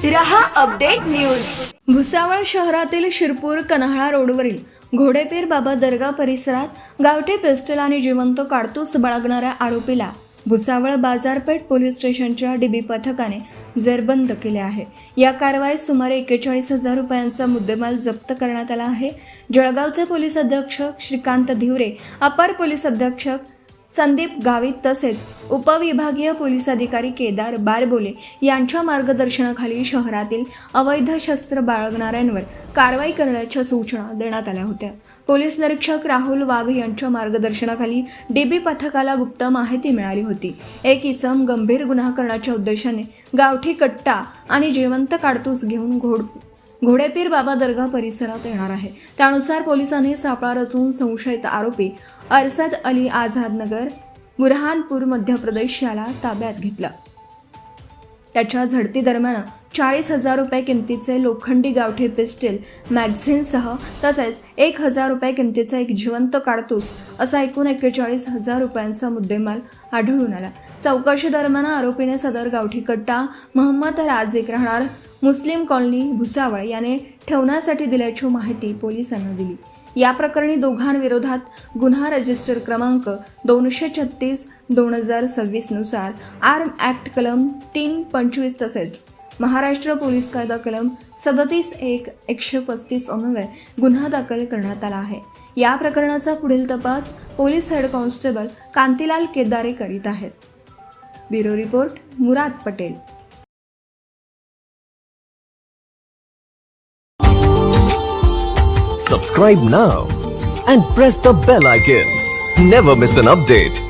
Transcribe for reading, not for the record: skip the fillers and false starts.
रहा update news. Bhusawal शहरातील शिरपूर कन्हाळा रोडवरील घोडेपीर बाबा दर्गा परिसरात गावठी पिस्टल आणि जिवंत काडतूस बाळगणाऱ्या आरोपीला भुसावळ बाजारपेठ पोलीस स्टेशनच्या डीबी पथकाने जेरबंद केले आहे। या कारवाईत सुमारे 41,000 रुपयांचा मुद्देमाल जप्त करण्यात आला आहे। जळगावचे पोलीस अधीक्षक श्रीकांत धिवरे, अपर पोलीस अधीक्षक संदीप गावित तसेच उपविभागीय पोलीस अधिकारी केदार बारबोले यांच्या मार्गदर्शनाखाली शहरातील अवैध शस्त्र बाळगणाऱ्यांवर कारवाई करण्याच्या सूचना देण्यात आल्या होत्या। पोलीस निरीक्षक राहुल वाघ यांच्या मार्गदर्शनाखाली डीबी पथकाला गुप्त माहिती मिळाली होती। एक इसम गंभीर गुन्हा करण्याच्या उद्देशाने गावठी कट्टा आणि जिवंत काडतूस घेऊन घोडेपीर बाबा दर्गा परिसरात येणार आहे। त्यानुसार पोलिसांनी सापळा रचून संशयित आरोपी अरसद अली आझाद नगर बुरहानपूर मध्य प्रदेश याला ताब्यात घेतला। त्याच्या झडती दरम्यान 40,000 रुपये किमतीचे लोखंडी गावठी पिस्टल मॅगझिनसह तसेच 1,000 रुपये किमतीचा एक जिवंत काडतूस असा एकूण 41,000 रुपयांचा मुद्देमाल आढळून आला। चौकशी दरम्यान आरोपीने सदर गावठी कट्टा मोहम्मद राझिक राहणार मुस्लिम कॉलनी भुसावळ याने ठेवण्यासाठी दिल्याची माहिती पोलिसांना दिली। या प्रकरणी दोघांविरोधात गुन्हा रजिस्टर क्रमांक 236/2026 नुसार आर्म ॲक्ट कलम 325 तसेच महाराष्ट्र पोलीस कायदा कलम 37(1) 135 गुन्हा दाखल करण्यात आला आहे। या प्रकरणाचा पुढील तपास पोलीस हेड कॉन्स्टेबल कांतीलाल केदारे करीत आहेत। Bureau report Murad Patel. Subscribe now and press the bell icon. Never miss an update.